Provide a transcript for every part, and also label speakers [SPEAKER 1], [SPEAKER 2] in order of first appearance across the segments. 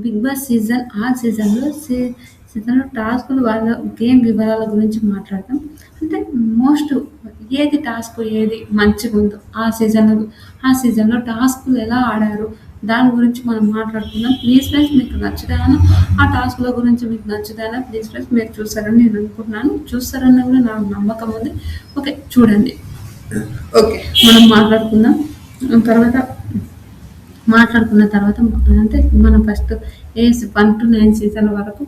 [SPEAKER 1] Big boss సీజన్లో టాస్కులు వాళ్ళ గేమ్ వివరాల గురించి మాట్లాడతాం. అంటే మోస్ట్ ఏది టాస్క్ ఏది మంచిగుందో ఆ సీజన్లో టాస్కులు ఎలా ఆడారు దాని గురించి మనం మాట్లాడుకుందాం. ప్లీజ్ ఫ్రెండ్స్ మీకు నచ్చుతాయని ఆ టాస్క్ల గురించి మీకు నచ్చుతాయని ప్లీజ్ ఫ్రెండ్స్ మీరు చూస్తారని నేను అనుకుంటున్నాను. చూస్తారని కూడా నాకు నమ్మకం ఉంది. ఓకే చూడండి. ఓకే మనం మాట్లాడుకుందాం. తర్వాత మాట్లాడుకున్న తర్వాత అంటే మనం ఫస్ట్ 1 to 9 సీజన్ వరకు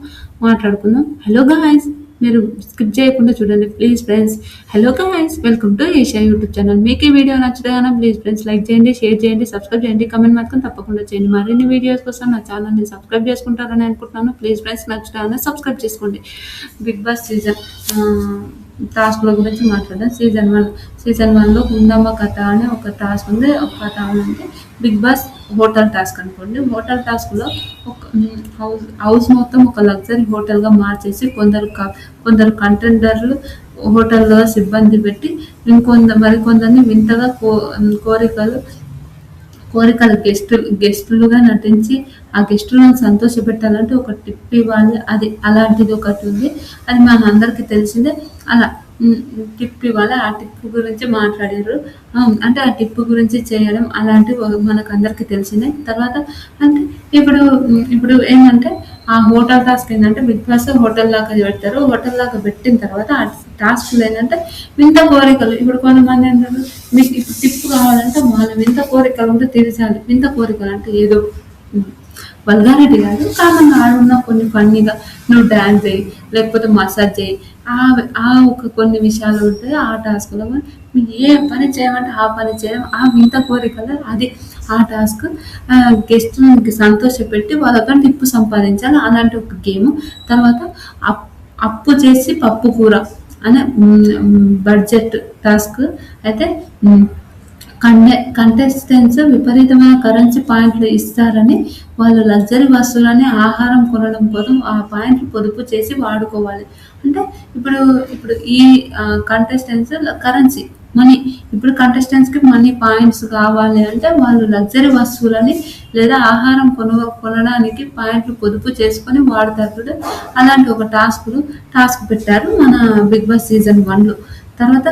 [SPEAKER 1] మాట్లాడుకుందాం. హలో గాయ్స్, మీరు స్కిప్ చేయకుండా చూడండి please friends. Hello guys, welcome to Asia YouTube channel. మీకు ఈ వీడియో నచ్చుతాయన్నా ప్లీజ్ ఫ్రెండ్స్ లైక్ చేయండి, షేర్ చేయండి, సబ్స్క్రైబ్ చేయండి, కమెంట్ మాత్రం తప్పకుండా చేయండి. మరిన్ని వీడియోస్ కోసం నా ఛానల్ని సబ్స్క్రైబ్ చేసుకుంటారని అనుకుంటున్నాను. ప్లీజ్ ఫ్రెండ్స్ నచ్చుతాయన్నా సబ్స్క్రైబ్ చేసుకోండి. బిగ్ బాస్ టాస్క్ల గురించి మాట్లాడదాం. సీజన్ 1లో గుండమ్మ కథ అనే ఒక టాస్క్ ఉంది. ఒక కథ అంటే బిగ్ బాస్ హోటల్ టాస్క్ అనుకోండి. హోటల్ టాస్క్లో ఒక హౌస్ మొత్తం ఒక లగ్జరీ హోటల్గా మార్చేసి కొందరు కంటెండర్లు హోటల్లో సిబ్బంది పెట్టి మరికొందరిని వింతగా కోరికల గెస్టులుగా నటించి ఆ గెస్టులను సంతోషపెట్టాలంటే ఒక టిప్ ఇవ్వాలి. అది అలాంటిది ఒకటి ఉంది. అది మన అందరికీ తెలిసిందే. అలా టిప్ ఇవ్వాలి. ఆ టిప్ గురించి మాట్లాడారు. అంటే ఆ టిప్ గురించి చేయడం అలాంటివి మనకు అందరికీ తెలిసిందే. తర్వాత అంటే ఇప్పుడు ఏమంటే ఆ హోటల్ టాస్క్ ఏంటంటే బిగ్ బాస్ హోటల్ లాగా పెడతారు. హోటల్ లాగా పెట్టిన తర్వాత ఆ టాస్క్లు ఏంటంటే వింత కోరికలు. ఇప్పుడు కొంతమంది ఏంటంటే మీకు ఇప్పుడు టిప్ కావాలంటే వాళ్ళ వింత కోరికలు ఉంటే తీర్చాలి. వింత కోరికలు అంటే ఏదో వల్గారిటీ కాదు, కామన్గా ఆడున్న కొన్ని ఫన్నీగా నువ్వు డ్యాన్స్ చేయి, లేకపోతే మసాజ్ చేయి, ఒక కొన్ని విషయాలు ఉంటాయి ఆ టాస్క్లో. మీరు ఏ పని చేయమంటే ఆ పని చేయడం, ఆ వింత కోరికలు అది ఆ టాస్క్. గెస్ట్ని సంతోషపెట్టి వాళ్ళతో టిప్పు సంపాదించాలి. అలాంటి ఒక గేమ్. తర్వాత అప్పు చేసి పప్పు కూర అనే బడ్జెట్ టాస్క్. అయితే కంటెస్టెంట్స్ విపరీతమైన కరెన్సీ పాయింట్లు ఇస్తారని వాళ్ళు లగ్జరీ వస్తువులని ఆహారం కొనడం కోసం ఆ పాయింట్లు పొదుపు చేసి వాడుకోవాలి. అంటే ఇప్పుడు ఇప్పుడు ఈ కంటెస్టెంట్స్ కరెన్సీ మనీ, ఇప్పుడు కంటెస్టెంట్స్కి మనీ పాయింట్స్ కావాలి అంటే వాళ్ళు లగ్జరీ వస్తువులని లేదా ఆహారం కొనడానికి పాయింట్లు పొదుపు చేసుకొని వాడతారు చూడు. అలాంటి ఒక టాస్క్ పెట్టారు మన బిగ్ బాస్ సీజన్ 1లో. తర్వాత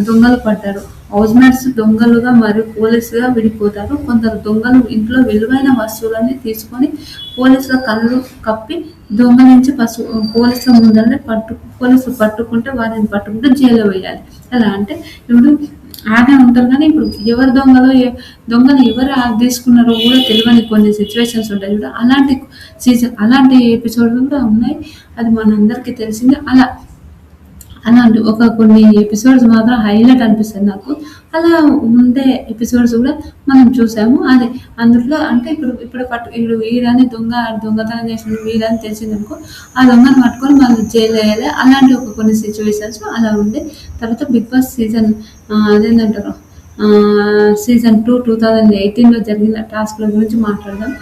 [SPEAKER 1] దొంగలు పడ్డారు. హౌస్ మేట్స్ దొంగలుగా మరియు పోలీసుగా విడిపోతారు. కొందరు దొంగలు ఇంట్లో విలువైన వస్తువులని తీసుకొని పోలీసుల కళ్ళు కప్పి దొంగలించి పోలీసుల ముందరనే పోలీసులు పట్టుకుంటే వారిని పట్టుకుంటే జైల్లో వేయాలి. ఎలా అంటే ఇప్పుడు ఆడే ఉంటారు కానీ ఇప్పుడు దొంగలు ఎవరు తీసుకున్నారో కూడా తెలియని కొన్ని సిచ్యువేషన్స్ ఉంటాయి చూడ. అలాంటి ఎపిసోడ్లు కూడా ఉన్నాయి. అది మనందరికీ తెలిసిందే. అలాంటి కొన్ని ఎపిసోడ్స్ మాత్రం హైలైట్ అనిపిస్తుంది నాకు. అలా ఉండే ఎపిసోడ్స్ కూడా మనం చూసాము. అది అందులో అంటే ఇప్పుడు వీడని దొంగతనం చేసిన వీడని తెలిసిందనుకో, ఆ దొంగను పట్టుకొని వాళ్ళు జైలు వేయాలి. అలాంటి కొన్ని సిచ్యువేషన్స్ అలా ఉండే. తర్వాత బిగ్ బాస్ అదేంటంటారు సీజన్ 2 2018లో జరిగిన టాస్క్ల గురించి మాట్లాడదాం.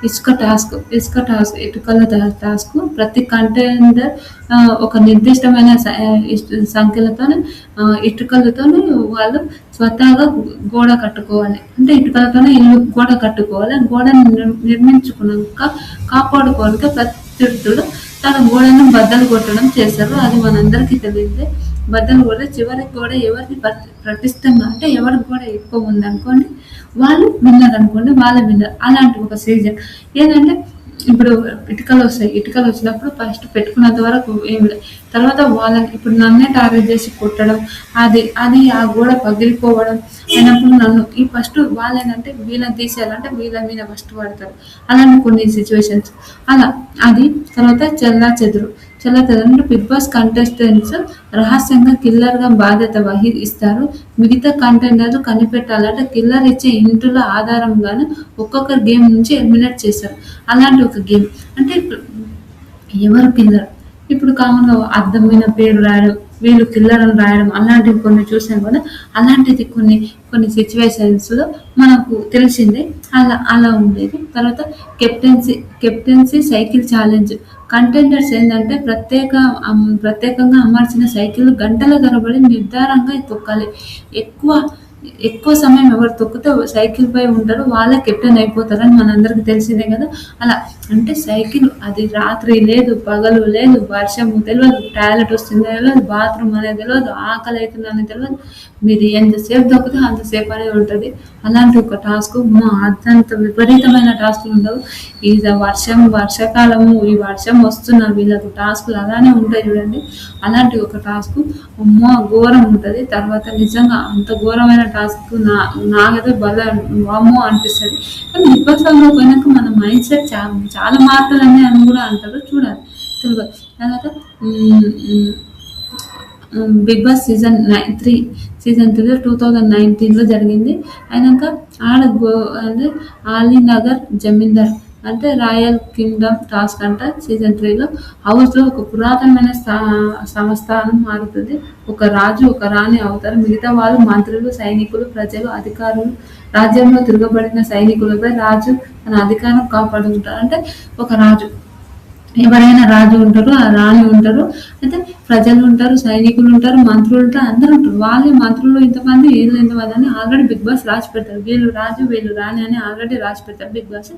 [SPEAKER 1] ఇసుక టాస్క్ ఇటుకల టాస్క్. ప్రతి కంటెండర్ ఒక నిర్దిష్టమైన సంఖ్యలతో ఇటుకలతో వాళ్ళు స్వతహాగా గోడ కట్టుకోవాలి. అంటే ఇటుకలతోనే గోడ కట్టుకోవాలి. గోడను నిర్మించుకున్నాక కాపాడుకోవాలి ప్రత్యర్థుడు తన గోడను బద్దలు కొట్టడం చేశారు. అది మనందరికీ తెలియదే. బద్దలు కొడితే చివరి గోడ ఎవరికి ప్రతిష్టంగా అంటే ఎవరి గోడ ఎక్కువ ఉందనుకోండి వాళ్ళు విన్నర్ అనుకోండి, వాళ్ళే విన్నర్. అలాంటి ఒక సీజన్ ఏంటంటే ఇప్పుడు ఇటుకలు వచ్చినప్పుడు ఫస్ట్ పెట్టుకున్నంత వరకు ఏం లేదు. తర్వాత వాళ్ళని ఇప్పుడు నన్నే టార్గెట్ చేసి కొట్టడం, అది ఆ గోడ పగిలిపోవడం అయినప్పుడు నన్ను ఫస్ట్ వాళ్ళేంటంటే వీళ్ళని తీసేయాలంటే వీళ్ళ మీద ఫస్ట్ పడతారు. అలాంటి కొన్ని సిచ్యువేషన్స్ అది. తర్వాత చెల్లాచెదురు అంటే బిగ్ బాస్ కంటెస్టెంట్స్ రహస్యంగా కిల్లర్గా బాధ్యత ఇస్తారు. మిగతా కంటెండర్లు కనిపెట్టాలంటే కిల్లర్ ఇచ్చే ఇంటుల ఆధారంగానే ఒక్కొక్కరు గేమ్ నుంచి ఎలిమినేట్ చేస్తారు. అలాంటి ఒక గేమ్. అంటే ఎవరు కిల్లర్, ఇప్పుడు కామన్గా అద్దం మీద పేరు రాయడం, వీళ్ళు కిల్లర్ అని రాయడం అలాంటివి కొన్ని చూసాం కదా. అలాంటిది కొన్ని సిచ్యువేషన్స్లో మనకు తెలిసిందే. అలా ఉండేది. తర్వాత కెప్టెన్సీ సైకిల్ ఛాలెంజ్. కంటెండర్స్ ఏంటంటే ప్రత్యేకంగా అమర్చిన సైకిల్ గంటల తరబడి నిర్ధారంగా తొక్కాలి. ఎక్కువ ఎక్కువ సమయం ఎవరు తొక్కితే సైకిల్ పై ఉంటారో వాళ్ళే కెప్టెన్ అయిపోతారని మనందరికి తెలిసిందే కదా. అలా అంటే సైకిల్ అది రాత్రి లేదు, పగలు లేదు, వర్షము తెలియదు, టాయిలెట్ వస్తుందో తెలియదు, బాత్రూమ్ అనేది తెలియదు, ఆకలి అవుతుందని తెలియదు. మీరు ఎంతసేపు తొక్కితే అంతసేపు అనేది ఉంటుంది. అలాంటి ఒక టాస్క్ అత్యంత విపరీతమైన టాస్క్లు ఉండవు. ఈ వర్షాకాలము, ఈ వర్షం వస్తున్న వీళ్ళకు టాస్క్లు అలానే ఉంటాయి చూడండి. అలాంటి ఒక టాస్క్ అమ్మో ఘోరం ఉంటుంది. తర్వాత నిజంగా అంత ఘోరమైన టాస్క్ నాకైతే భలే వామ్మో అనిపిస్తుంది. కానీ బిగ్ బాస్ లో పోయినాక మన మైండ్ సెట్ చాలా మారుతుందని అని కూడా అంటారు, చూడాలి తెలియదు. తర్వాత బిగ్ బాస్ సీజన్ 3 2019లో జరిగింది. అయినాక అంటే అలీనగర్ జమీందార్ అంటే రాయల్ కింగ్డమ్ టాస్క్ అంట. సీజన్ 3లో హౌస్లో ఒక పురాతనమైన సంస్థానం మారుతుంది. ఒక రాజు ఒక రాణి అవుతారు. మిగతా వాళ్ళు మంత్రులు, సైనికులు, ప్రజలు, అధికారులు. రాజ్యంలో తిరగబడిన సైనికులపై రాజు తన అధికారం కాపాడుకుంటారు. అంటే ఒక రాజు, ఎవరైనా రాజు ఉంటారు, ఆ రాణి ఉంటారు, అయితే ప్రజలు ఉంటారు, సైనికులు ఉంటారు, మంత్రులు ఉంటారు, అందరూ ఉంటారు. వాళ్ళే మంత్రులు ఇంతమంది, వీళ్ళు ఇంతమంది అని ఆల్రెడీ బిగ్ బాస్ రాసి పెడతారు. వీళ్ళు రాజు వీళ్ళు రాణి అని ఆల్రెడీ రాసి పెడతారు బిగ్ బాస్.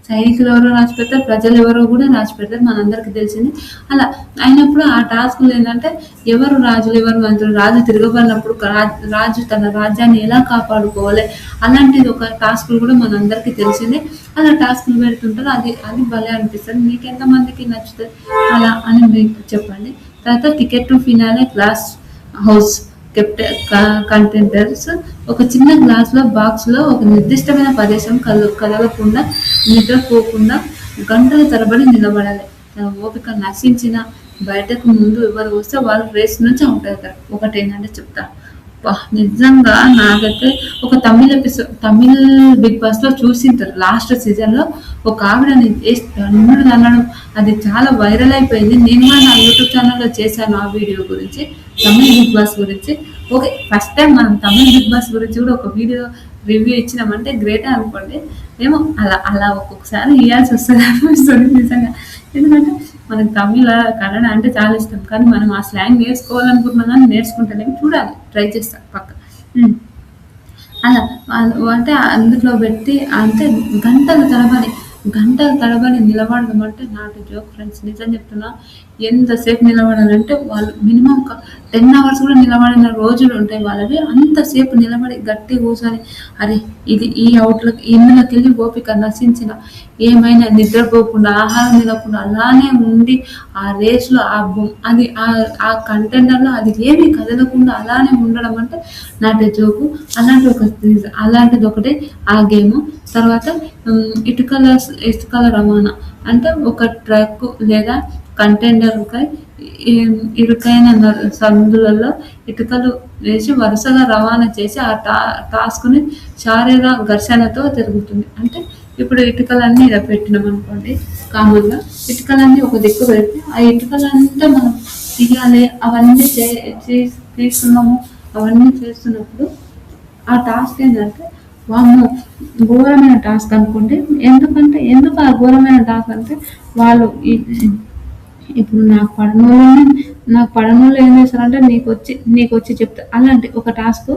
[SPEAKER 1] సైనికులు ఎవరో రాసి పెడతారు, ప్రజలు ఎవరో కూడా రాసి పెడతారు, మనందరికీ తెలిసింది. అలా అయినప్పుడు ఆ టాస్క్లు ఏంటంటే ఎవరు రాజులు ఎవరు మంత్రులు, రాజు తిరగబడినప్పుడు రాజు తన రాజ్యాన్ని ఎలా కాపాడుకోవాలి అలాంటిది ఒక టాస్క్లు కూడా మనందరికీ తెలిసిందే. అలా టాస్క్లు పెడుతుంటారు. అది అది భలే అనిపిస్తుంది. మీకు ఎంతమందికి నచ్చుతుంది అలా అని మీకు చెప్పండి. తర్వాత ticket to finale glass house contenders ఒక చిన్న గ్లాస్లో బాక్స్లో ఒక నిర్దిష్టమైన ప్రదేశం కదలకుండా నిద్రపోకుండా గంటల తరబడి నిలబడాలి. ఓపిక నశించిన బయటకు ముందు ఎవరు వస్తే వాళ్ళు రేస్ నుంచి అవుట్ అవుతారు. ఒకటేంటంటే చెప్తా, నిజంగా నాకైతే ఒక తమిళ్ బిగ్ బాస్ లో చూసింటారు. లాస్ట్ సీజన్ లో ఒక ఆవిడని అన్నుడు అనడం అది చాలా వైరల్ అయిపోయింది. నేను కూడా నా యూట్యూబ్ ఛానల్లో చేశాను ఆ వీడియో గురించి, తమిళ్ బిగ్ బాస్ గురించి. ఓకే, ఫస్ట్ టైం మనం తమిళ్ బిగ్ బాస్ గురించి కూడా ఒక వీడియో రివ్యూ ఇచ్చినామంటే గ్రేటే అనుకోండి. ఏమో అలా అలా ఒక్కొక్కసారి ఇవ్వాల్సి వస్తుంది అనిపిస్తుంది నిజంగా. ఎందుకంటే మనకు తమిళ కన్నడ అంటే చాలా ఇష్టం, కానీ మనం ఆ స్లాంగ్ నేర్చుకోవాలనుకుంటున్నాం కానీ నేర్చుకుంటలేము. చూడాలి, ట్రై చేస్తాను పక్క. అలా అంటే అందులో పెట్టి అంటే గంటల తరబడి నిలబడడం అంటే నాట్ జోక్ ఫ్రెండ్స్. నిజం చెప్తున్నా, ఎంతసేపు నిలబడాలంటే వాళ్ళు మినిమం 10 hours కూడా నిలబడిన రోజులు ఉంటాయి వాళ్ళవి. అంతసేపు నిలబడి గట్టి కూర్చొని అరే ఇది ఈ ఇందులోకి వెళ్ళి ఓపిక నశించిన ఏమైనా నిద్రపోకుండా ఆహారం తినకుండా అలానే ఉండి ఆ రేస్లో అది ఆ కంటెండర్లో అది ఏమీ కదలకుండా అలానే ఉండడం అంటే నాట్ జోకు. అలాంటిది ఒకటి ఆ గేమ్. తర్వాత ఇటుకల రవాణా అంటే ఒక ట్రక్ లేదా కంటైనర్పై ఇరుకైన సందులలో ఇటుకలు వేసి వరుసగా రవాణా చేసి ఆ టాస్క్ని శారీర ఘర్షణతో జరుగుతుంది. అంటే ఇప్పుడు ఇటుకలన్నీ ఇలా పెట్టినాం అనుకోండి, కామన్గా ఇటుకలన్నీ ఒక దిక్కు పెడితే ఆ ఇటుకలంతా మనం తీయాలి. అవన్నీ తీస్తున్నాము, అవన్నీ చేస్తున్నప్పుడు ఆ టాస్క్ ఏంటంటే వామ్మో ఘోరమైన టాస్క్ అనుకోండి. ఎందుకు ఆ ఘోరమైన టాస్క్ అంటే వాళ్ళు ఇప్పుడు నాకు పడనోళ్ళు ఏం చేస్తారంటే నీకు వచ్చి చెప్తారు. అలాంటి ఒక టాస్క్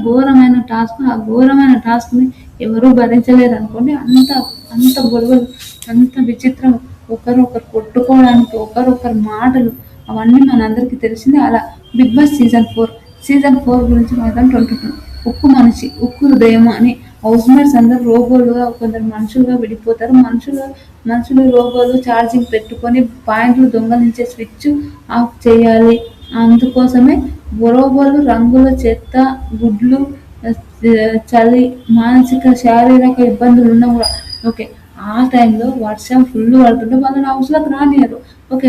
[SPEAKER 1] ఘోరమైన టాస్క్. ఆ ఘోరమైన టాస్క్ని ఎవరూ భరించలేరు అనుకోండి. అంత గొడవలు, అంత విచిత్రం, ఒకరొకరు కొట్టుకోవడానికి, ఒకరొకరు మాటలు, అవన్నీ మనందరికీ తెలిసిందే. అలా బిగ్ బాస్ సీజన్ 4 గురించి మాత్రం 22 ఉక్కు మనిషి, ఉక్కు హృదయం అని హౌస్ మేట్స్ అందరు రోబోలుగా, కొందరు మనుషులుగా విడిపోతారు. మనుషులు రోబోలు ఛార్జింగ్ పెట్టుకొని పాయింట్లు దొంగలించే స్విచ్ ఆఫ్ చేయాలి. అందుకోసమే రోబోలు రంగుల చెత్త, గుడ్లు, చలి, మానసిక శారీరక ఇబ్బందులు ఉన్నా కూడా ఓకే ఆ టైంలో వర్షం ఫుల్ పడుతుంటే వాళ్ళని హౌస్లోకి రానియరు. ఓకే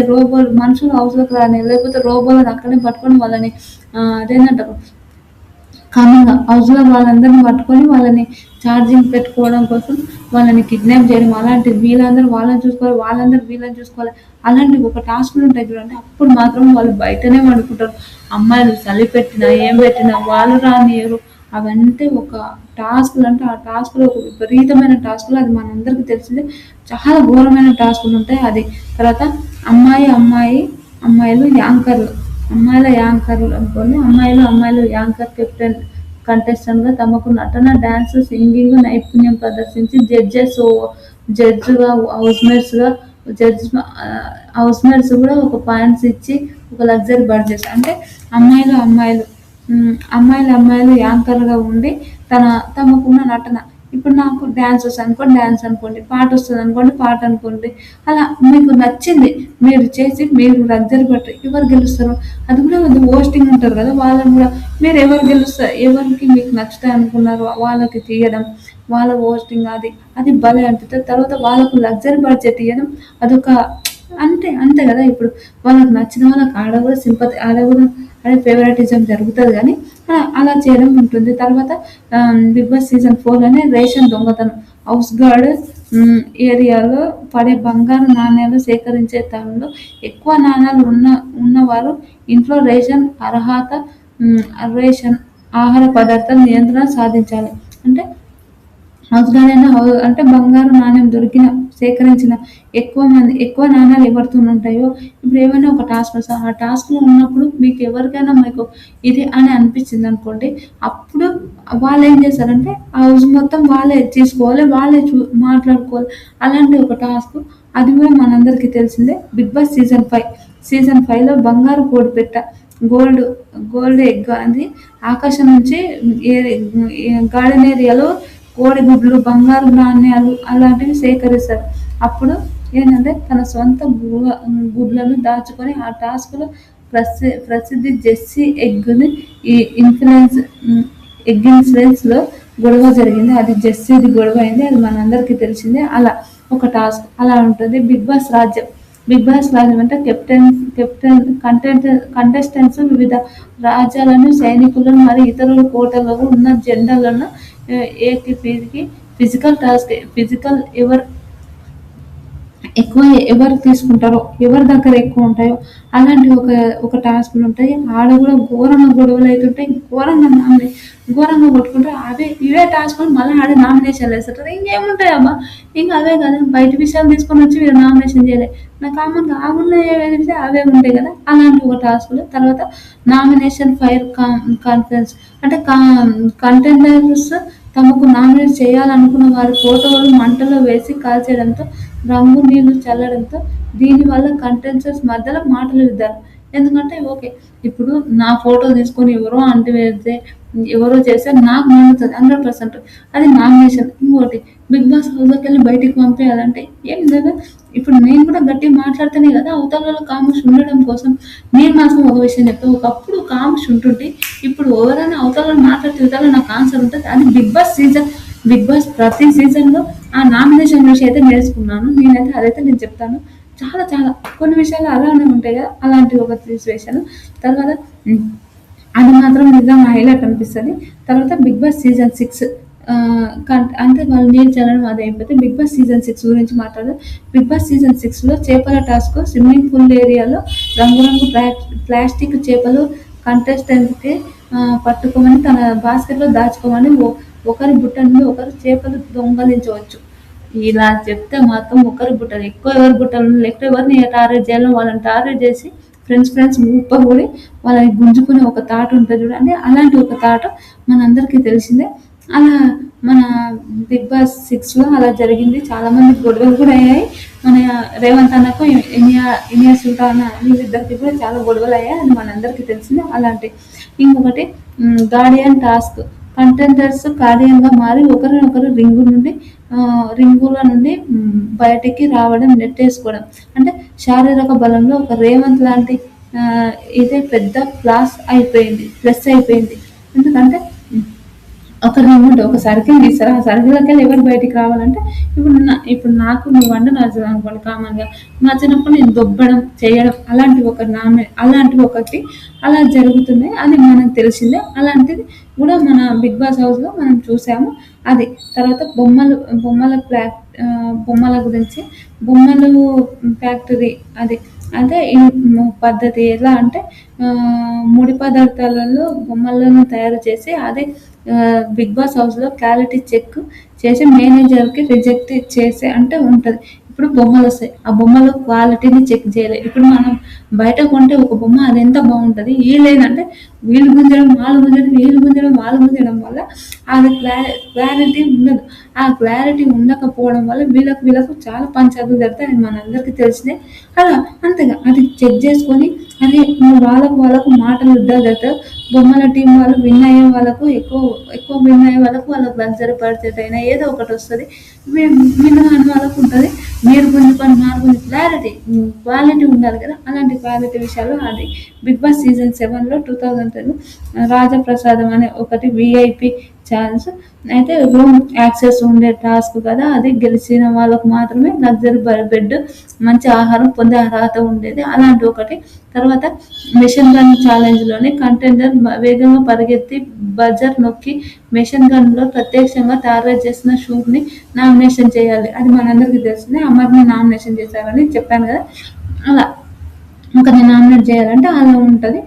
[SPEAKER 1] మనుషులు హౌస్లోకి రానియరు, లేకపోతే రోబోలను అక్కడే పట్టుకొని వాళ్ళని అదేంటంటారు కామన్గా హౌస్లో వాళ్ళందరినీ పట్టుకొని వాళ్ళని ఛార్జింగ్ పెట్టుకోవడం కోసం వాళ్ళని కిడ్నాప్ చేయడం, అలాంటి వీళ్ళందరూ వాళ్ళని చూసుకోవాలి, వాళ్ళందరూ వీళ్ళని చూసుకోవాలి. అలాంటివి ఒక టాస్క్లు ఉంటాయి చూడండి. అప్పుడు మాత్రం వాళ్ళు బయటనే వండుకుంటారు. అమ్మాయిలు చలి పెట్టినా ఏం పెట్టినా వాళ్ళు రానియరు. అవంటే ఒక టాస్క్లు అంటే ఆ టాస్క్లో ఒక విపరీతమైన టాస్క్లు, అది మనందరికీ తెలిసిందే. చాలా ఘోరమైన టాస్క్లు ఉంటాయి. అది తర్వాత అమ్మాయిలు యాంకర్లు అనుకోండి. అమ్మాయిలు యాంకర్ కంటెస్టెంట్గా తమకు నటన, డాన్స్, సింగింగ్ నైపుణ్యం ప్రదర్శించి జడ్జ్గా, హౌస్మేట్స్గా జడ్జ్ హౌస్మేట్స్ కూడా ఒక పాయింట్స్ ఇచ్చి ఒక లగ్జరీ బడ్జెట్ అంటే అమ్మాయిలు అమ్మాయిలు యాంకర్గా ఉండి తమకున్న నటన ఇప్పుడు నాకు డ్యాన్స్ వస్తుంది అనుకోండి డ్యాన్స్ అనుకోండి, పాట వస్తుంది అనుకోండి పాట అనుకోండి, అలా మీకు నచ్చింది మీరు చేసి మీరు లగ్జరీ బట్టి ఎవరు గెలుస్తారు అది కూడా కొంచెం హోస్టింగ్ ఉంటారు కదా వాళ్ళని కూడా మీరు ఎవరు గెలుస్తారు ఎవరికి మీకు నచ్చుతాయి అనుకున్నారు వాళ్ళకి తీయడం వాళ్ళ హోస్టింగ్ అది భలే అనిపిస్తుంది. తర్వాత వాళ్ళకు లగ్జరీ బడ్జెట్ ఇవ్వడం అదొక అంతే కదా ఇప్పుడు వాళ్ళకి నచ్చిన వాళ్ళకి ఆడ కూడా సింపతి ఆడ కూడా అదే ఫేవరెటిజం జరుగుతుంది కానీ అలా చేయడం ఉంటుంది. తర్వాత బిగ్ బాస్ సీజన్ 4 అనే రేషన్ దొంగతనం హౌస్ గార్డ్ ఏరియాలో పడే బంగారు నాణ్యాలు సేకరించే తరుణంలో ఎక్కువ నాణ్యాలు ఉన్నవారు ఇంట్లో రేషన్ ఆహార పదార్థాల నియంత్రణ సాధించాలి. అంటే హౌస్ గార్డ్ అంటే బంగారు నాణ్యం సేకరించిన ఎక్కువ నాణ్యాలు ఎవరితో ఉంటాయో ఇప్పుడు ఏమైనా ఒక టాస్క్ వస్తుంది ఆ టాస్క్లో ఉన్నప్పుడు మీకు ఎవరికైనా మీకు ఇది అని అనిపించింది అనుకోండి అప్పుడు వాళ్ళు ఏం చేస్తారంటే ఆ హౌస్ మొత్తం వాళ్ళే తీసుకోవాలి వాళ్ళే మాట్లాడుకోవాలి అలాంటి ఒక టాస్క్ అది కూడా మనందరికీ తెలిసిందే. బిగ్ బాస్ సీజన్ 5లో బంగారు కోడి పెట్ట గోల్డ్ గోల్డ్ ఎగ్ అది ఆకాశం నుంచి గార్డెన్ ఏరియాలో కోడిగుడ్లు బంగారు నాణ్యాలు అలాంటివి సేకరిస్తారు. అప్పుడు ఏంటంటే తన సొంత గుడ్లను దాచుకొని ఆ టాస్క్లో ప్రసిద్ధి జెస్సీ ఈ ఇన్ఫ్లుయెన్స్ లో గొడవ జరిగింది అది జెస్సీది గొడవ అయింది అది మనందరికీ తెలిసిందే. అలా ఒక టాస్క్ అలా ఉంటుంది. బిగ్ బాస్ రాజ్యం అంటే కెప్టెన్ కంటెస్టెంట్స్ వివిధ రాజ్యాలను సైనికులను మరియు ఇతరుల కోటలలో ఉన్న జెండాలను ఏకీపీకి ఫిజికల్ ఎవరు తీసుకుంటారో ఎవరి దగ్గర ఎక్కువ ఉంటాయో అలాంటి ఒక టాస్క్లు ఉంటాయి. ఆడ కూడా ఘోరంగా గొడవలు అవుతుంటాయి ఘోరంగా కొట్టుకుంటారు ఇవే టాస్క్లు మళ్ళీ ఆడ నామినేషన్లు వేస్తారు ఇంకేముంటాయి అబ్బా ఇంకా అవే కదా బయట విషయాలు తీసుకొని వచ్చి వీళ్ళు నామినేషన్ చేయలేదు నాకు కామన్గా ఏవైతే అవే ఉంటాయి కదా అలాంటి ఒక టాస్క్లు. తర్వాత నామినేషన్ ఫైర్ కాన్ఫరెన్స్ అంటే కంటెండర్స్ తమకు నామినేట్ చేయాలనుకున్న వారి ఫోటోలు మంటలో వేసి కాల్చేయడంతో రంగు నీళ్లు చల్లడంతో దీనివల్ల కంటెస్టెంట్స్ మధ్యలో మాటలు యుద్ధాలు. ఎందుకంటే ఓకే ఇప్పుడు నా ఫోటో తీసుకొని ఎవరో చేస్తే నాకు మండుతుంది 100%. అది నామినేషన్. ఇంకోటి బిగ్ బాస్ హౌస్లోకి వెళ్ళి బయటికి పంపేయాలంటే ఏం లేదా ఇప్పుడు నేను కూడా గట్టిగా మాట్లాడితేనే కదా అవతలలో కామర్స్ ఉండడం కోసం నేను మాత్రం ఒక విషయం చెప్తాను ఒకప్పుడు కామర్స్ ఉంటుంటే ఇప్పుడు ఎవరైనా అవతలలో మాట్లాడితే యువతలో నాకు ఆన్సర్ ఉంటుంది. అది బిగ్ బాస్ ప్రతి సీజన్లో ఆ నామినేషన్ విషయం అయితే నేర్చుకున్నాను నేనైతే అదైతే నేను చెప్తాను. చాలా చాలా కొన్ని విషయాలు అలానే ఉంటాయి కదా అలాంటి ఒక సిచ్యువేషన్. తర్వాత అది మాత్రం నిజంగా హైలైట్ అనిపిస్తుంది. తర్వాత బిగ్ బాస్ సీజన్ 6 అంటే వాళ్ళు నీళ్ళు చల్లడం అది అయిపోతే బిగ్ బాస్ సీజన్ 6 గురించి మాట్లాడదాం. బిగ్ బాస్ సీజన్ 6లో చేపల టాస్క్ స్విమ్మింగ్ పూల్ ఏరియాలో రంగురంగు ప్లాస్టిక్ చేపలు కంటెస్టెంట్కి పట్టుకోమని తన బాస్కెట్లో దాచుకోమని ఒకరి బుట్ట నుండి ఒకరు చేపలు దొంగలించవచ్చు. ఇలా చెప్తే మాత్రం ఒకరి బుట్టలు ఎక్కువ ఎవరి బుట్టలు లేకపోతే ఎవరిని టార్గెట్ చేయాలో వాళ్ళని టార్గెట్ చేసి ఫ్రెండ్స్ ఊపకూడి వాళ్ళని గుంజుకునే ఒక థాట్ ఉంటుంది చూడండి అలాంటి ఒక థాట్ మనందరికీ తెలిసిందే. అలా మన బిగ్ బాస్ 6లో అలా జరిగింది. చాలామంది గొడవలు కూడా అయ్యాయి. మన రేవంత్ అన్నకు ఇనియా సుల్తాన్ వీళ్ళిద్దరికి కూడా చాలా గొడవలు అయ్యాయి అది మనందరికీ తెలిసిందే. అలాంటి ఇంకొకటి గార్డియన్ టాస్క్ కంటెండర్స్ గార్డియన్గా మారి ఒకరినొకరు రింగుల నుండి బయటికి రావడం నెట్టేసుకోవడం అంటే శారీరక బలంలో ఒక రేవంత్ లాంటి ఇదే పెద్ద ప్లస్ అయిపోయింది. ఎందుకంటే ఒక రింగ్ ఉంటుంది ఒక సర్కిల్ తీస్తారు ఆ సర్కిల్కి వెళ్ళి ఎవరు బయటికి రావాలంటే ఇప్పుడు నాకు నువ్వు వంట నచ్చదు అనుకోండి కామన్గా నచ్చినప్పుడు నేను దొబ్బడం చేయడం అలాంటి ఒకటి అలా జరుగుతుంది అది మనకు తెలిసిందే. అలాంటిది కూడా మన బిగ్ బాస్ హౌస్లో మనం చూసాము. అది తర్వాత బొమ్మల గురించి బొమ్మలు ఫ్యాక్టరీ అంటే ఈ పద్ధతి ఎలా అంటే ముడి పదార్థాలలో బొమ్మలను తయారు చేసి అదే బిగ్ బాస్ హౌస్లో క్వాలిటీ చెక్ చేసి మేనేజర్కి రిజెక్ట్ చేసే అంటే ఉంటుంది. ఇప్పుడు బొమ్మలు వస్తాయి ఆ బొమ్మల క్వాలిటీని చెక్ చేయలేదు. ఇప్పుడు మనం బయట కొంటే ఒక బొమ్మ అది ఎంత బాగుంటుంది లేదంటే వీళ్ళు గుంజడం, వాళ్ళు గుంజడం, వీళ్ళు గుంజడం, వాళ్ళు గుంజడం వల్ల అది క్లారిటీ ఉండదు. ఆ క్లారిటీ ఉండకపోవడం వల్ల వీళ్ళకు చాలా పంచాయతీలు జరుగుతాయి. అది మనందరికీ తెలిసిందే. అలా అంతేగా అది చెక్ చేసుకొని అది వాళ్ళకు మాటలు యుద్ధాలు జరుగుతాయి. బొమ్మల టీం వాళ్ళు విన్ అయ్యే వాళ్ళకు ఎక్కువ ఎక్కువ విన్ అయ్యే వాళ్ళకు లగ్జరీ బడ్జెట్ అయినా ఏదో ఒకటి వస్తది. విన్ కాని వాళ్ళకు ఉంటది. మీరు గుంజుకొని మారు గుంజు క్వాలిటీ ఉండాలి కదా! అలాంటి క్వాలిటీ విషయాల్లో అది 'బిగ్ బాస్' సీజన్ 7లో 2010 రాజప్రసాదం అనే ఒకటి వీఐపీ ఛాన్స్ అయితే రూమ్ యాక్సెస్ ఉండే టాస్క్ కదా! అది గెలిచిన వాళ్ళకు మాత్రమే లగ్జరీ బెడ్, మంచి ఆహారం పొందే అర్హత ఉండేది. అలాంటి ఒకటి. తర్వాత మెషిన్ గన్ ఛాలెంజ్‌లోని కంటెండర్ వేగంగా పరిగెత్తి బజర్ నొక్కి మెషిన్ గన్‌లో ప్రత్యక్షంగా టార్గెట్ చేసిన షూట్‌ని నామినేషన్ చేయాలి. అది మనందరికీ తెలిసిందే. అమర్‌ని నామినేషన్ చేశారని చెప్పాను కదా! అలా ఒకరిని నామినేట్ చేయాలంటే అలా ఉంటది.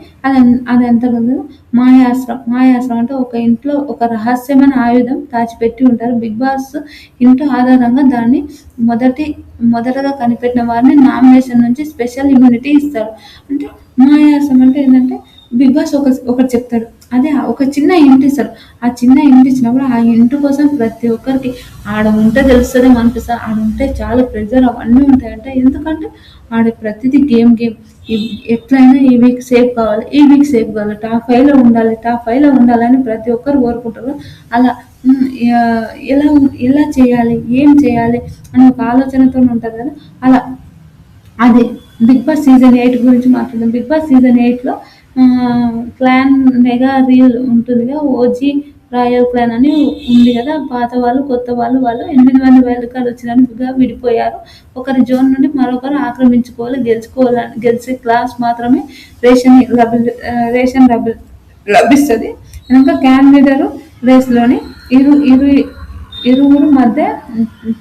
[SPEAKER 1] అది ఎంత ఉందో మాయాస్త్రం అంటే ఒక ఇంట్లో ఒక రహస్యమైన ఆయుధం దాచిపెట్టి ఉంటారు. 'బిగ్ బాస్' హింట్ ఆధారంగా దాన్ని మొదటగా కనిపెట్టిన వారిని నామినేషన్ నుంచి స్పెషల్ ఇమ్యూనిటీ ఇస్తారు. అంటే మాయాస్త్రం అంటే ఏంటంటే 'బిగ్ బాస్' ఒకటి చెప్తాడు. అదే ఒక చిన్న హింట్ ఇస్తాడు. ఆ చిన్న హింట్ ఇచ్చినప్పుడు ఆ హింట్ కోసం ప్రతి ఒక్కరికి ఆడ ఉంటే తెలుస్తదేమో అనిపిస్తది. ఆడ ఉంటే చాలా ప్రెషర్ అవన్నీ ఉంటాయంట. ఎందుకంటే ఆడ ప్రతిదీ గేమ్. ఎట్లైనా ఈ వీక్ సేఫ్ కావాలి. ఈ వీక్ సేఫ్ కావాలి. టాప్ 5లో ఉండాలని ప్రతి ఒక్కరు కోరుకుంటారు. అలా ఎలా చేయాలి? ఏం చేయాలి? అని ఒక ఆలోచనతోని ఉంటది కదా! అలా అదే 'బిగ్ బాస్' సీజన్ 8 గురించి మాట్లాడదాం. 'బిగ్ బాస్' సీజన్ 8లో క్లాన్ మెగా రీల్ ఉంటుందిగా. ఓజీ రాయల్ క్లాన్ అని ఉంది కదా! పాత వాళ్ళు, కొత్త వాళ్ళు 8 మంది వైల్డ్ కార్డ్ వచ్చినందుకుగా విడిపోయారు. ఒకరి జోన్ నుండి మరొకరు ఆక్రమించుకోవాలి. గెలిచే క్లాస్ మాత్రమే రేషన్ లభిస్తది. ఇంకా క్యాండిడేట్ రేస్‌లోని ఇరువురు మధ్య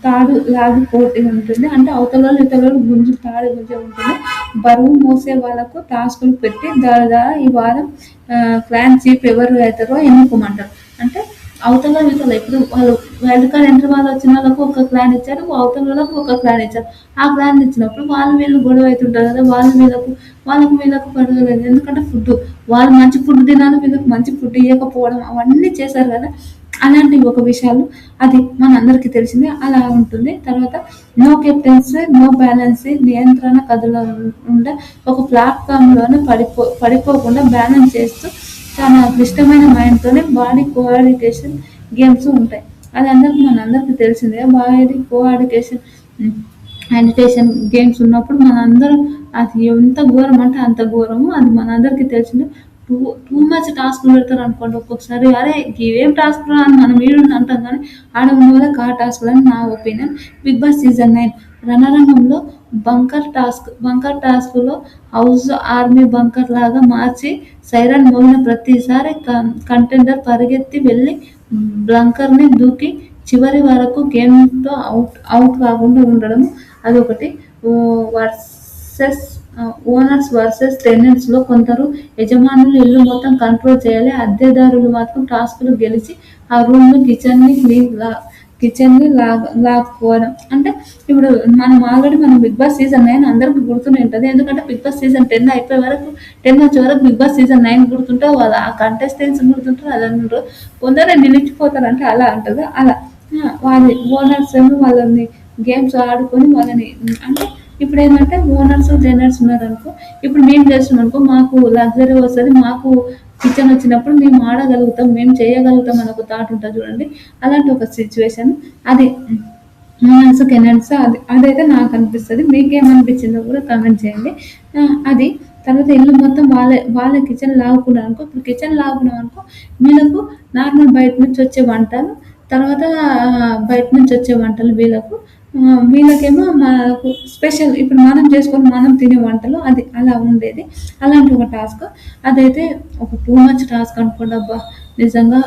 [SPEAKER 1] తాడు లాగి పోటీ ఉంటుంది. అంటే అవతలోళ్ళు ఇవతలోళ్ళు తాడు గుంజే ఉంటుంది. బరువు మోసే వాళ్ళకు టాస్కులు పెట్టి ద్వారా ఈ వారం క్లాన్ చీఫ్ ఎవరు అవుతారో ఎన్నుకోమంటారు. అంటే అవతల ఇవతల ఇప్పుడు వాళ్ళు వైల్డ్ కార్డ్ ఎంట్రీ వాళ్ళు వచ్చిన వాళ్ళకు ఒక క్లాన్ ఇచ్చారు. అవతల వాళ్ళకు ఒక క్లాన్ ఇచ్చారు. ఆ క్లాన్ ఇచ్చినప్పుడు వీళ్ళు గొడవ అవుతుంటారు కదా! వాళ్ళకు గొడవ లేదు. ఎందుకంటే వాళ్ళు మంచి ఫుడ్ తినాలి. వీళ్ళకి మంచి ఫుడ్ ఇవ్వకపోవడం అవన్నీ చేశారు కదా! అలాంటి ఒక విషయాలు అది మనందరికీ తెలిసిందే. అలా ఉంటుంది. తర్వాత నో కెప్టెన్సీ, నో బ్యాలెన్సీ నియంత్రణ కదలకుండా ఒక ప్లాట్‌ఫామ్‌లోనే పడిపోకుండా బ్యాలెన్స్ చేస్తూ చాలా క్లిష్టమైన మైండ్‌తోనే బాడీ కోఆర్డినేషన్ గేమ్స్ ఉంటాయి. అది మనందరికీ తెలిసిందే. బాడీ కోఆర్డినేషన్ గేమ్స్ ఉన్నప్పుడు మనందరం అది ఎంత ఘోరం అంటే అంత ఘోరము. అది మనందరికీ తెలిసిందే. టూ మచ్ టాస్క్‌లు పెడతారనుకోండి ఒక్కొక్కసారి. అరే! గివేం టాస్క్‌రా అని మనం ఈడుండి అంటాం గానీ, ఆడ ఉన్న వాళ్ళకి ఆ టాస్క్‌లని నా ఒపీనియన్. 'బిగ్ బాస్' సీజన్ 9 రణరంగంలో బంకర్ టాస్క్‌లో హౌస్ ఆర్మీ బంకర్ లాగా మార్చి సైరన్ మోగిన ప్రతిసారి కంటెండర్ పరిగెత్తి వెళ్లి బంకర్‌ని దూకి చివరి వరకు గేమ్‌లో అవుట్ కాకుండా ఉండడం అదొకటి. ఓనర్స్ వర్సెస్ టెనెంట్స్‌లో కొందరు యజమానులు ఇల్లు మొత్తం కంట్రోల్ చేయాలి. అద్దెదారులు మాత్రం టాస్క్‌లు గెలిచి ఆ రూమ్‌ను కిచెన్‌ని లాక్కోవడం. అంటే ఇప్పుడు మనం 'బిగ్ బాస్' సీజన్ 9 అందరికి గుర్తునే ఉంటది. ఎందుకంటే 'బిగ్ బాస్' సీజన్ 10 అయిపోయే వరకు 10 వచ్చే వరకు 'బిగ్ బాస్' సీజన్ 9 గుర్తుంటే వాళ్ళు ఆ కంటెస్టెంట్స్ గుర్తుంటారు. అదంటారు. కొందరే నిలిచిపోతారంటే అలా అంటది. అలా వాళ్ళ ఓనర్స్ ఏమో వాళ్ళని గేమ్స్ ఆడుకొని వాళ్ళని అంటే ఇప్పుడేంటంటే ఓనర్స్, టెనెంట్స్ ఉన్నారనుకో. ఇప్పుడు మేము చేస్తున్నామనుకో మాకు లగ్జరీ వస్తది. మాకు కిచెన్ వచ్చినప్పుడు మేము ఆడగలుగుతాం. మేము చేయగలుగుతాం అని ఒక థాట్ ఉంటది చూడండి. అలాంటి ఒక సిట్యుయేషన్ అది. ఓనర్స్, టెనెంట్స్ అదైతే నాకు అనిపిస్తది. మీకేమనిపించిందో కూడా కామెంట్ చేయండి. అది తర్వాత ఇల్లు మొత్తం వాళ్ళ కిచెన్ లాగుకున్నారనుకో. ఇప్పుడు కిచెన్ లాగుకున్నామనుకో వీళ్ళకు నార్మల్ బయట నుంచి వచ్చే వంటలు, తర్వాత బయట నుంచి వచ్చే వంటలు వీళ్ళకేమో మనకు స్పెషల్ ఇప్పుడు మనం చేసుకొని మనం తినే వంటలు అది అలా ఉండేది. అలాంటి ఒక టాస్క్. అదైతే ఒక టూ మచ్ టాస్క్ అనుకోండి. అబ్బా! నిజంగా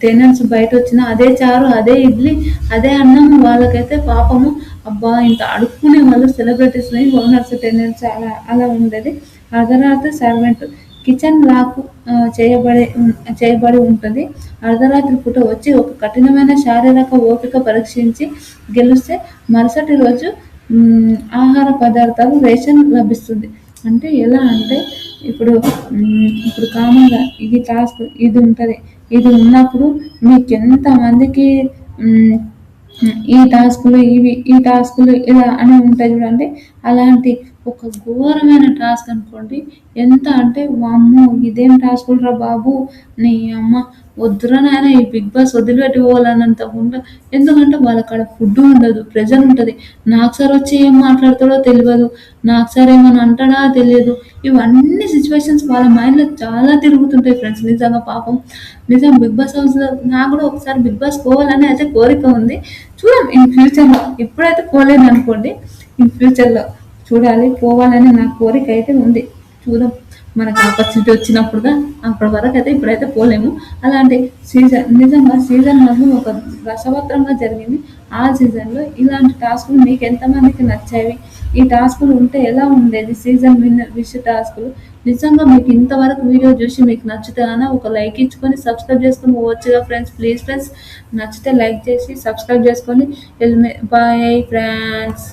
[SPEAKER 1] టెనెంట్స్ బయటొచ్చినా అదే చారు, అదే ఇడ్లీ, అదే అన్నం వాళ్ళకైతే పాపము అబ్బా! ఇంత అడుక్కునే వాళ్ళు సెలబ్రిటీస్‌ని, ఓనర్స్, టెనెంట్స్ అలా ఉండేది. అర్ధరాత్రి సర్వెంట్ కిచెన్ లాక్ చేయబడి ఉంటది. అర్ధరాత్రి పూట వచ్చి ఒక కఠినమైన శారీరక ఓపిక పరీక్షించి గెలిస్తే మరుసటి రోజు ఆహార పదార్థాలు రేషన్ లభిస్తుంది. అంటే ఎలా అంటే ఇప్పుడు కామన్‌గా ఈ టాస్క్ ఇది ఉంటది. ఇది ఉన్నప్పుడు మీకెంతమందికి హ్మ్. ఈ టాస్కులు ఇలా అని ఉంటాయి చూడండి. అలాంటి ఒక ఘోరమైన టాస్క్ అనుకోండి. ఎంత అంటే వామ్మో! ఇదేం టాస్కులురా బాబు! నీ అమ్మ వద్దురా నాయనా ఈ బిగ్ బాస్ వదిలిపెట్టి పోవాలన్నంత ఎందుకంటే వాళ్ళకాడ ఫుడ్డు ఉండదు. ప్రెషర్ ఉంటది. నాకు సార్ వచ్చి ఏం మాట్లాడతాడో తెలవదు. నాకు సార్ ఏమన్నా అంటాడా తెలియదు. ఇవన్నీ సిట్యుయేషన్స్ వాళ్ళ మైండ్‌లో చాలా తిరుగుతుంటాయి ఫ్రెండ్స్. నిజంగా పాపం. నిజం బిగ్ బాస్ హౌస్‌లో నాకు కూడా ఒకసారి బిగ్ బాస్ పోవాలని అయితే కోరిక ఉంది. చూద్దాం ఇన్ ఫ్యూచర్‌లో. ఇప్పుడైతే పోలేననుకోండి. ఇన్ ఫ్యూచర్‌లో చూడాలి. పోవాలని నా కోరిక అయితే ఉంది. చూద్దాం. మనకు ఆపర్చునిటీ వచ్చినప్పుడుగా అప్పటి వరకైతే ఇప్పుడైతే పోలేము. అలాంటి నిజంగా సీజన్ 1 ఒక రసవత్తరంగా జరిగింది. ఆ సీజన్‌లో ఇలాంటి టాస్కులు మీకెంతమందికి నచ్చాయి? ఈ టాస్కులు ఉంటే ఎలా ఉండేది? విష్ టాస్కులు. నిజంగా మీకు ఇంతవరకు వీడియో చూసి మీకు నచ్చితే గనక ఒక లైక్ ఇచ్చుకొని సబ్స్క్రైబ్ చేసుకొని పోవచ్చుగా ఫ్రెండ్స్. ప్లీజ్ ఫ్రెండ్స్ నచ్చితే లైక్ చేసి సబ్స్క్రైబ్ చేసుకొని బాయ్ ఫ్రెండ్స్.